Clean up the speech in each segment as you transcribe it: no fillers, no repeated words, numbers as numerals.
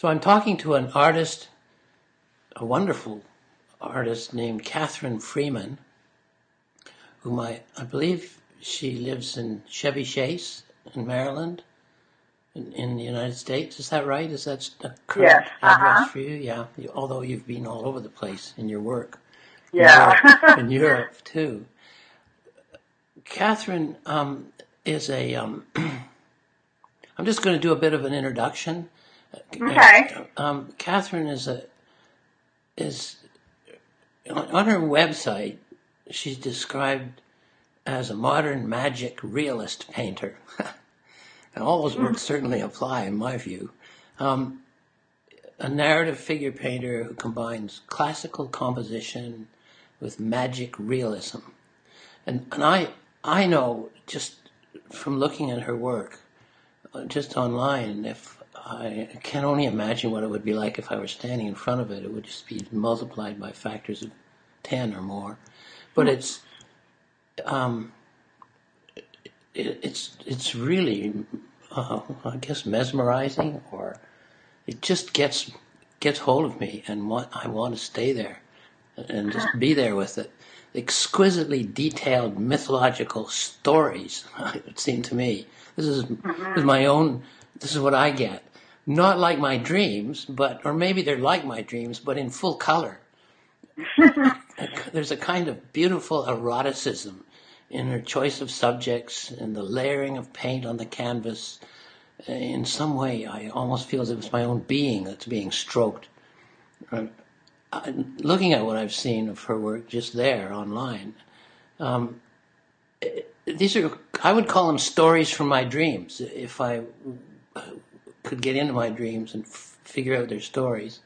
So I'm talking to an artist, a wonderful artist named Kathryn Freeman, whom I believe she lives in Chevy Chase in Maryland, in the United States. Is that right? Is that a Yes. correct address for you? Yeah. Although you've been all over the place in your work, in Yeah. in Europe too. Kathryn is a. I'm just going to do a bit of an introduction. Okay. Kathryn is on her website. She's described as a modern magic realist painter. And all those words certainly apply in my view. A narrative figure painter who combines classical composition with magic realism. And I know just from looking at her work, just online, if I can only imagine what it would be like if I were standing in front of it. It would just be multiplied by factors of 10 or more. But it's really, I guess, mesmerizing, or it just gets hold of me, and I want to stay there and just be there with it. Exquisitely detailed mythological stories. It seemed to me this is my own. This is what I get. Not like my dreams, or maybe they're like my dreams, but in full color. There's a kind of beautiful eroticism in her choice of subjects and the layering of paint on the canvas. In some way, I almost feel as if it's my own being that's being stroked. Looking at what I've seen of her work just there online, these are, I would call them stories from my dreams. If I could get into my dreams and figure out their stories.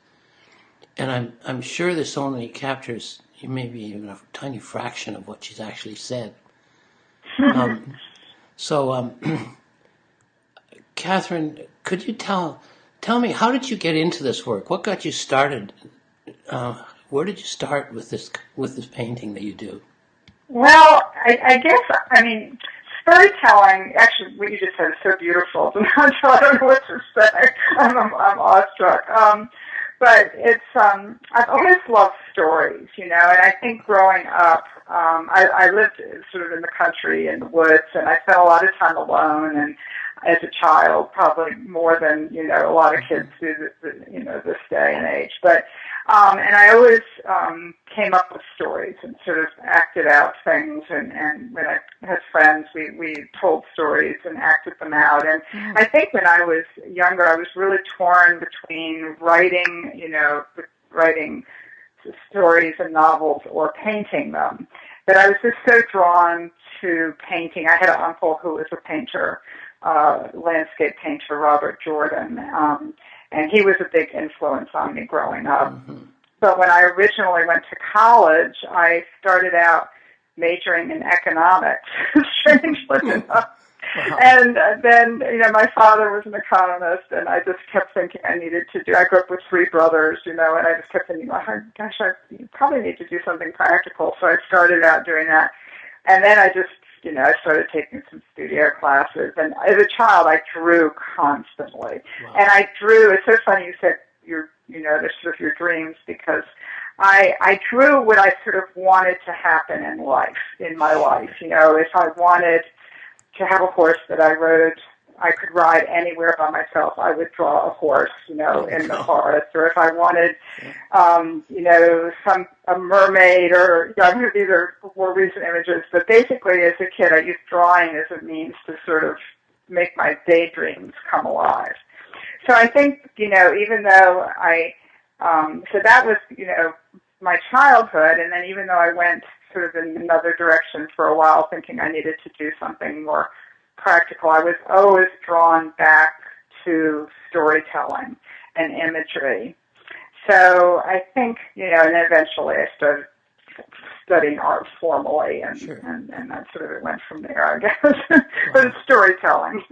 And I'm sure this only captures maybe even a tiny fraction of what she's actually said. Kathryn, could you tell me, how did you get into this work? What got you started? Where did you start with this painting that you do? Well, I guess, I mean, storytelling, actually, what you just said is so beautiful. So I don't know what to say. I'm awestruck. But it's, I've always loved stories, and I think growing up, I lived sort of in the country, in the woods, and I spent a lot of time alone, and as a child, probably more than, a lot of kids do, this day and age. But, and I always, came up with stories and sort of acted out things, and when I had friends, we told stories and acted them out. And I think when I was younger, I was really torn between writing stories and novels or painting them. But I was just so drawn to painting. I had an uncle who was a painter, landscape painter, Robert Jordan, and he was a big influence on me growing up. But when I originally went to college, I started out majoring in economics, strangely enough. Wow. And then, my father was an economist, and I just kept thinking I grew up with three brothers, and I just kept thinking, oh, gosh, you probably need to do something practical. So I started out doing that. And then I just, I started taking some studio classes. And as a child, I drew constantly. Wow. And I drew, it's so funny you said there's sort of your dreams, because I drew what I sort of wanted to happen in my life. If I wanted to have a horse that I could ride anywhere by myself, I would draw a horse, in the forest. Or if I wanted, a mermaid, or, these are more recent images, but basically as a kid, I used drawing as a means to sort of make my daydreams come alive. So I think, even though so that was, my childhood, and then even though I went sort of in another direction for a while, thinking I needed to do something more practical, I was always drawn back to storytelling and imagery. So I think, and eventually I started studying art formally, and that sort of went from there, I guess. But it's storytelling.